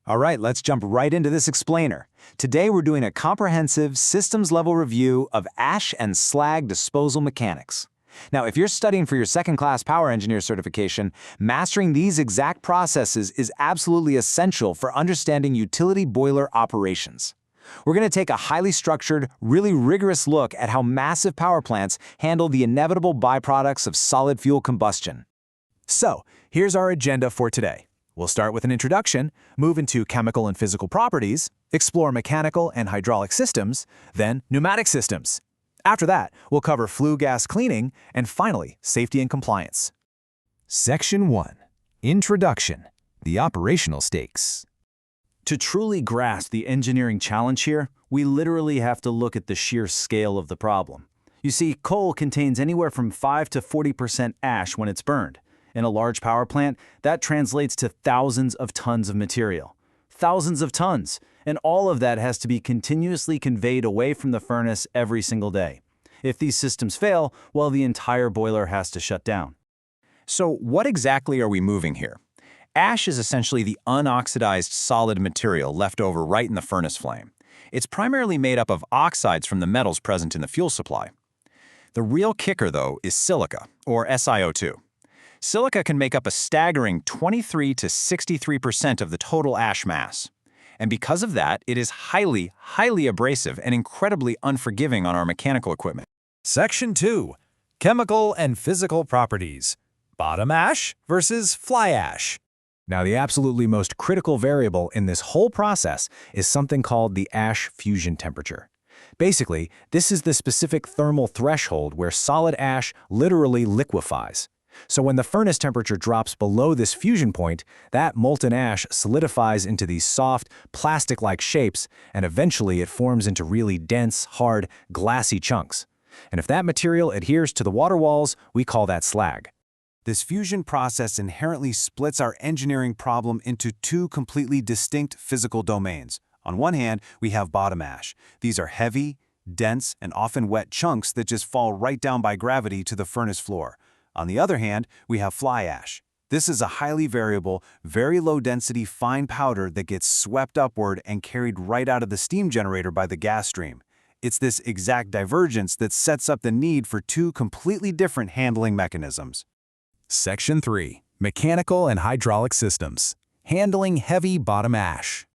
All right, let's jump right into this explainer. Today we're doing a comprehensive systems-level review of ash and slag disposal mechanics. Now, if you're studying for your second-class power engineer certification, mastering these exact processes is absolutely essential for understanding utility boiler operations. We're going to take a highly structured, really rigorous look at how massive power plants handle the inevitable byproducts of solid fuel combustion. So, here's our agenda for today. We'll start with an introduction, move into chemical and physical properties, explore mechanical and hydraulic systems, then pneumatic systems. After that, we'll cover flue gas cleaning, and finally, safety and compliance. Section 1. Introduction. The operational stakes. To truly grasp the engineering challenge here, we literally have to look at the sheer scale of the problem. You see, coal contains anywhere from 5 to 40% ash when it's burned. In a large power plant, that translates to thousands of tons of material. Thousands of tons! And all of that has to be continuously conveyed away from the furnace every single day. If these systems fail, well, the entire boiler has to shut down. So what exactly are we moving here? Ash is essentially the unoxidized solid material left over right in the furnace flame. It's primarily made up of oxides from the metals present in the fuel supply. The real kicker, though, is silica, or SiO2. Silica can make up a staggering 23 to 63% of the total ash mass. And because of that, it is highly, highly abrasive and incredibly unforgiving on our mechanical equipment. Section 2. Chemical and physical properties. Bottom ash versus fly ash. Now, the absolutely most critical variable in this whole process is something called the ash fusion temperature. Basically, this is the specific thermal threshold where solid ash literally liquefies. So when the furnace temperature drops below this fusion point, that molten ash solidifies into these soft, plastic-like shapes, and eventually it forms into really dense, hard, glassy chunks. And if that material adheres to the water walls, we call that slag. This fusion process inherently splits our engineering problem into two completely distinct physical domains. On one hand, we have bottom ash. These are heavy, dense, and often wet chunks that just fall right down by gravity to the furnace floor. On the other hand, we have fly ash. This is a highly variable, very low-density fine powder that gets swept upward and carried right out of the steam generator by the gas stream. It's this exact divergence that sets up the need for two completely different handling mechanisms. Section 3. Mechanical and hydraulic systems. Handling heavy bottom ash.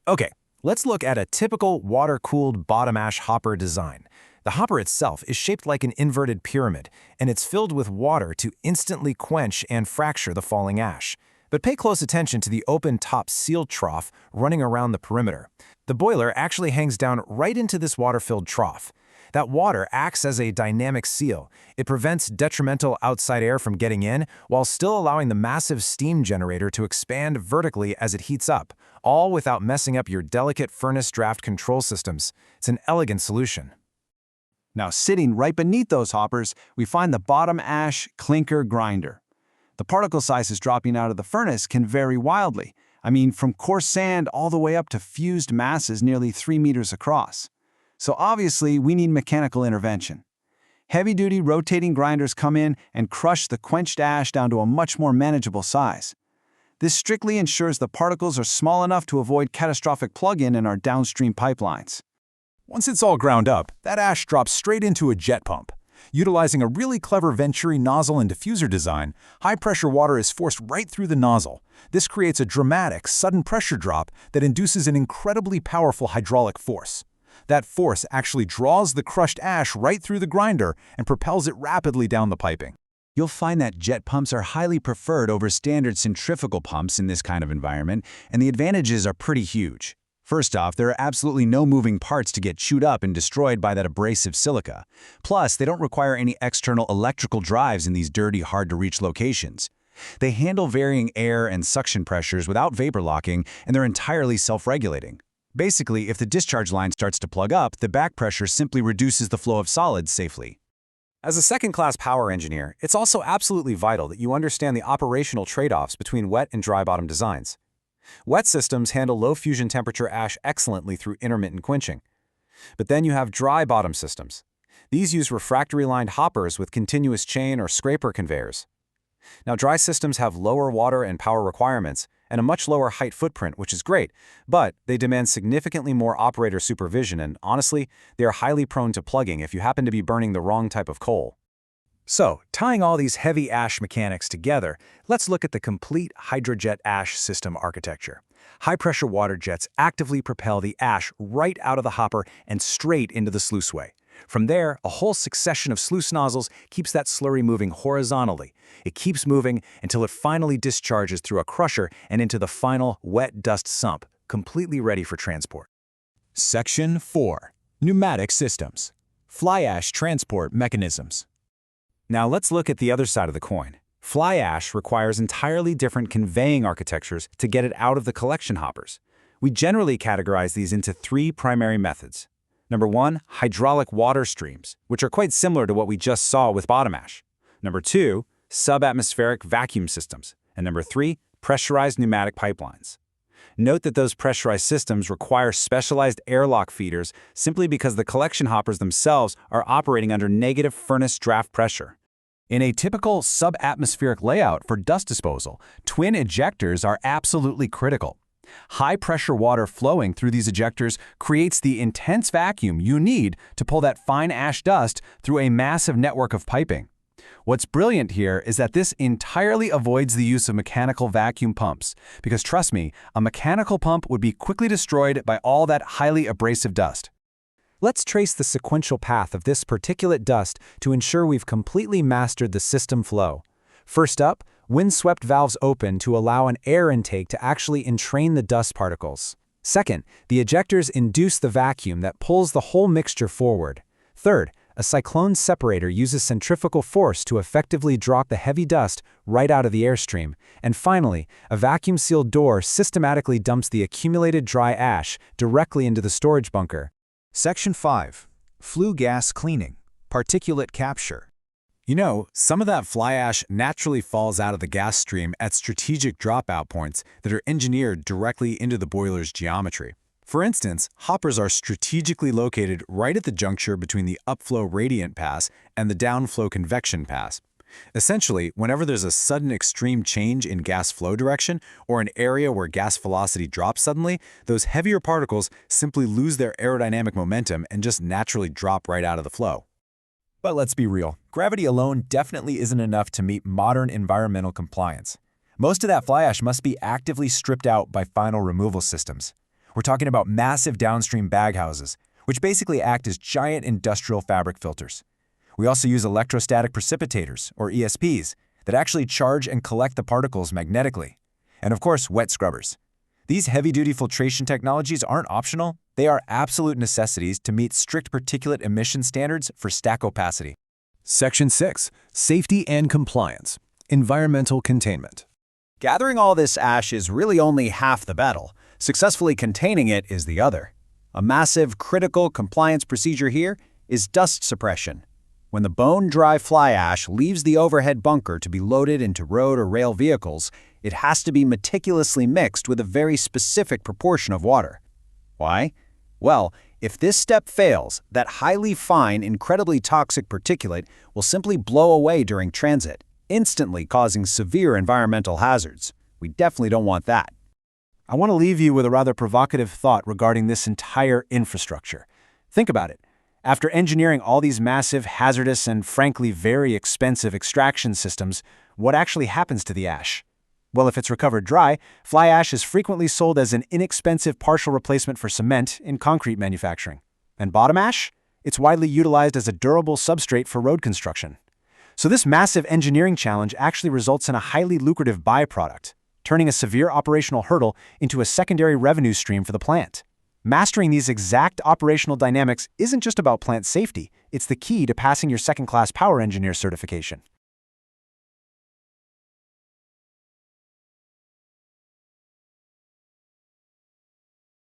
Okay, let's look at a typical water-cooled bottom ash hopper design. The hopper itself is shaped like an inverted pyramid, and it's filled with water to instantly quench and fracture the falling ash. But pay close attention to the open top seal trough running around the perimeter. The boiler actually hangs down right into this water-filled trough. That water acts as a dynamic seal. It prevents detrimental outside air from getting in, while still allowing the massive steam generator to expand vertically as it heats up, all without messing up your delicate furnace draft control systems. It's an elegant solution. Now, sitting right beneath those hoppers, we find the bottom ash clinker grinder. The particle sizes dropping out of the furnace can vary wildly. I mean, from coarse sand all the way up to fused masses nearly 3 meters across. So obviously, we need mechanical intervention. Heavy-duty rotating grinders come in and crush the quenched ash down to a much more manageable size. This strictly ensures the particles are small enough to avoid catastrophic plug-in in our downstream pipelines. Once it's all ground up, that ash drops straight into a jet pump. Utilizing a really clever Venturi nozzle and diffuser design, high-pressure water is forced right through the nozzle. This creates a dramatic, sudden pressure drop that induces an incredibly powerful hydraulic force. That force actually draws the crushed ash right through the grinder and propels it rapidly down the piping. You'll find that jet pumps are highly preferred over standard centrifugal pumps in this kind of environment, and the advantages are pretty huge. First off, there are absolutely no moving parts to get chewed up and destroyed by that abrasive silica. Plus, they don't require any external electrical drives in these dirty, hard-to-reach locations. They handle varying air and suction pressures without vapor locking, and they're entirely self-regulating. Basically, if the discharge line starts to plug up, the back pressure simply reduces the flow of solids safely. As a second-class power engineer, it's also absolutely vital that you understand the operational trade-offs between wet and dry bottom designs. Wet systems handle low fusion temperature ash excellently through intermittent quenching. But then you have dry bottom systems. These use refractory-lined hoppers with continuous chain or scraper conveyors. Now, dry systems have lower water and power requirements, and a much lower height footprint, which is great, but they demand significantly more operator supervision and, honestly, they are highly prone to plugging if you happen to be burning the wrong type of coal. So, tying all these heavy ash mechanics together, let's look at the complete hydrojet ash system architecture. High-pressure water jets actively propel the ash right out of the hopper and straight into the sluiceway. From there, a whole succession of sluice nozzles keeps that slurry moving horizontally. It keeps moving until it finally discharges through a crusher and into the final wet dust sump, completely ready for transport. Section 4. Pneumatic Systems. Fly ash transport mechanisms. Now let's look at the other side of the coin. Fly ash requires entirely different conveying architectures to get it out of the collection hoppers. We generally categorize these into three primary methods. Number 1, hydraulic water streams, which are quite similar to what we just saw with bottom ash. Number 2, subatmospheric vacuum systems. And number 3, pressurized pneumatic pipelines. Note that those pressurized systems require specialized airlock feeders simply because the collection hoppers themselves are operating under negative furnace draft pressure. In a typical subatmospheric layout for dust disposal, twin ejectors are absolutely critical. High-pressure water flowing through these ejectors creates the intense vacuum you need to pull that fine ash dust through a massive network of piping. What's brilliant here is that this entirely avoids the use of mechanical vacuum pumps, because trust me, a mechanical pump would be quickly destroyed by all that highly abrasive dust. Let's trace the sequential path of this particulate dust to ensure we've completely mastered the system flow. First up, windswept valves open to allow an air intake to actually entrain the dust particles. Second, the ejectors induce the vacuum that pulls the whole mixture forward. Third, a cyclone separator uses centrifugal force to effectively drop the heavy dust right out of the airstream. And finally, a vacuum-sealed door systematically dumps the accumulated dry ash directly into the storage bunker. Section 5. Flue gas cleaning. Particulate capture. You know, some of that fly ash naturally falls out of the gas stream at strategic dropout points that are engineered directly into the boiler's geometry. For instance, hoppers are strategically located right at the juncture between the upflow radiant pass and the downflow convection pass. Essentially, whenever there's a sudden extreme change in gas flow direction or an area where gas velocity drops suddenly, those heavier particles simply lose their aerodynamic momentum and just naturally drop right out of the flow. But let's be real, gravity alone definitely isn't enough to meet modern environmental compliance. Most of that fly ash must be actively stripped out by final removal systems. We're talking about massive downstream baghouses, which basically act as giant industrial fabric filters. We also use electrostatic precipitators, or ESPs, that actually charge and collect the particles magnetically. And of course, wet scrubbers. These heavy-duty filtration technologies aren't optional, they are absolute necessities to meet strict particulate emission standards for stack opacity. Section 6. Safety and compliance. Environmental containment. Gathering all this ash is really only half the battle. Successfully containing it is the other. A massive, critical compliance procedure here is dust suppression. When the bone-dry fly ash leaves the overhead bunker to be loaded into road or rail vehicles, it has to be meticulously mixed with a very specific proportion of water. Why? Well, if this step fails, that highly fine, incredibly toxic particulate will simply blow away during transit, instantly causing severe environmental hazards. We definitely don't want that. I want to leave you with a rather provocative thought regarding this entire infrastructure. Think about it. After engineering all these massive, hazardous, and frankly very expensive extraction systems, what actually happens to the ash? Well, if it's recovered dry, fly ash is frequently sold as an inexpensive partial replacement for cement in concrete manufacturing. And bottom ash? It's widely utilized as a durable substrate for road construction. So this massive engineering challenge actually results in a highly lucrative byproduct, turning a severe operational hurdle into a secondary revenue stream for the plant. Mastering these exact operational dynamics isn't just about plant safety, it's the key to passing your second-class power engineer certification.